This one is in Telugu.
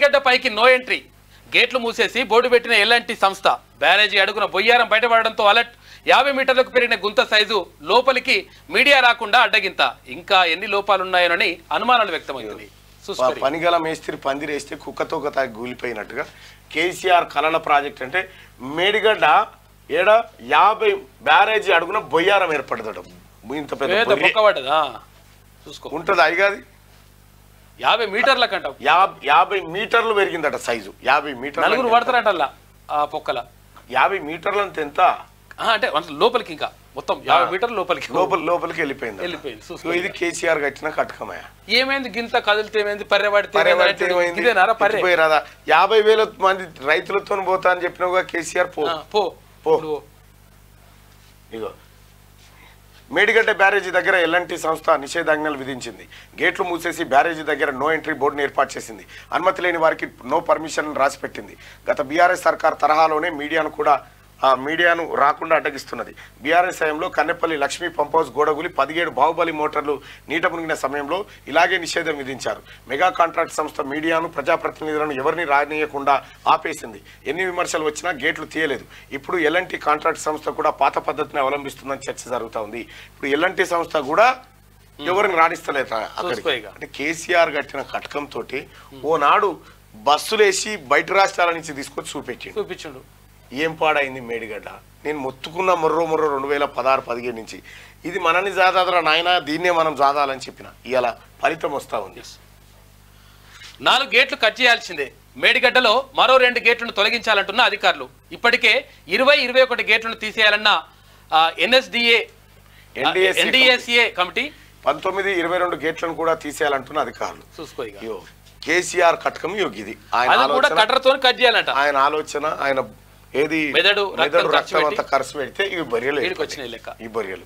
మేడిగడ్డ పైకి నో ఎంట్రీ గేట్లు మూసేసి బోర్డు పెట్టిన ఎల్ఎన్టీ సంస్థ బ్యారేజీ అడుగున బొయ్యారం బయటపడడంతో అలర్ట్ 50 మీటర్లకు పెరిగిన గుంత సైజు లోపలికి మీడియా రాకుండా అడ్డగింత ఇంకా ఎన్ని లోపాలున్నాయోనని అనుమానాలు వ్యక్తమవుతున్నాయి. పనిగల మేస్త్రి పందిరేస్తే కుక్కతో తాగి గూలిపోయినట్టుగా కేసీఆర్ కలల ప్రాజెక్ట్ అంటే మేడిగడ్డ 50 బ్యారేజీ అడుగున బొయ్యారం ఏర్పడదట. ఇంత పెద్ద ఉంటది అడిగాది 50 మీటర్ల కంట 50 మీటర్లు పెరిగిందట సైజు. 50 మీటర్లు నలుగురు పడతారట ఆ పొక్కల. 50 మీటర్లు అంటే ఎంత అంటే లోపలికి ఇంకా మొత్తం 50 మీటర్లు లోపలికి వెళ్ళిపోయింది. ఇది కేసీఆర్ కట్టిన కటకమయ్య. ఏమైంది గింత కదిలితే ఏమైంది పర్యపడితే 50,000 మంది రైతులతో పోతా అని చెప్పినవుగా కేసీఆర్. ఇగో మేడిగడ్డ బ్యారేజీ దగ్గర ఎల్ఎన్టీ సంస్థ నిషేధాజ్ఞలు విధించింది. గేట్లు మూసేసి బ్యారేజీ దగ్గర నో ఎంట్రీ బోర్డును ఏర్పాటు చేసింది. అనుమతి లేని వారికి నో పర్మిషన్ రాసిపెట్టింది. గత బీఆర్ఎస్ సర్కార్ తరహాలోనే మీడియాను రాకుండా అడ్డగిస్తున్నది. బీఆర్ఎస్ హయాంలో కన్నెపల్లి లక్ష్మీ పంప్ హౌస్ గోడగులి 17 బాహుబలి మోటార్లు నీట మునిగిన సమయంలో ఇలాగే నిషేధం విధించారు. మెగా కాంట్రాక్ట్ సంస్థ మీడియాను ప్రజాప్రతినిధులను ఎవరిని రానియకుండా ఆపేసింది. ఎన్ని విమర్శలు వచ్చినా గేట్లు తీయలేదు. ఇప్పుడు ఎల్ఎన్టీ కాంట్రాక్ట్ సంస్థ కూడా పాత పద్ధతిని అవలంబిస్తుందని చర్చ జరుగుతూ ఉంది. ఇప్పుడు ఎల్ఎన్టీ సంస్థ కూడా ఎవరిని రాణిస్తలేదు అక్కడికి. అంటే కేసీఆర్ కట్టిన కటకంతో ఓనాడు బస్సులేసి బయట రాష్ట్రాల నుంచి తీసుకొచ్చి చూపించిండు. ఏం పాడైంది మేడిగడ్డ. నేను మొత్తుకున్న మొర్రో 2016-17 నుంచి ఇది మనని జాదాదరా నాయన, దీన్నే మనం జాదాలని చెప్పిన ఇలా ఫలితం వస్తూ ఉంది. 4 గేట్లు కట్ చేయాల్సిందే. మేడిగడ్డలో మరో 2 గేట్లను తొలగించాలంటున్న అధికారులు. ఇప్పటికే 20-21 గేట్లను తీసేయాలన్న ఎన్డీఎస్ఏ కమిటీ 19-22 గేట్లను కూడా తీసేయాలంటున్న అధికారులు. చూసుకో కేసీఆర్ కటకం యోగిది. ఆయన ఆలోచన, ఆయన ఏది మెదడు రక్తం అంతా ఖర్చు పెడితే ఈ బర్రెలు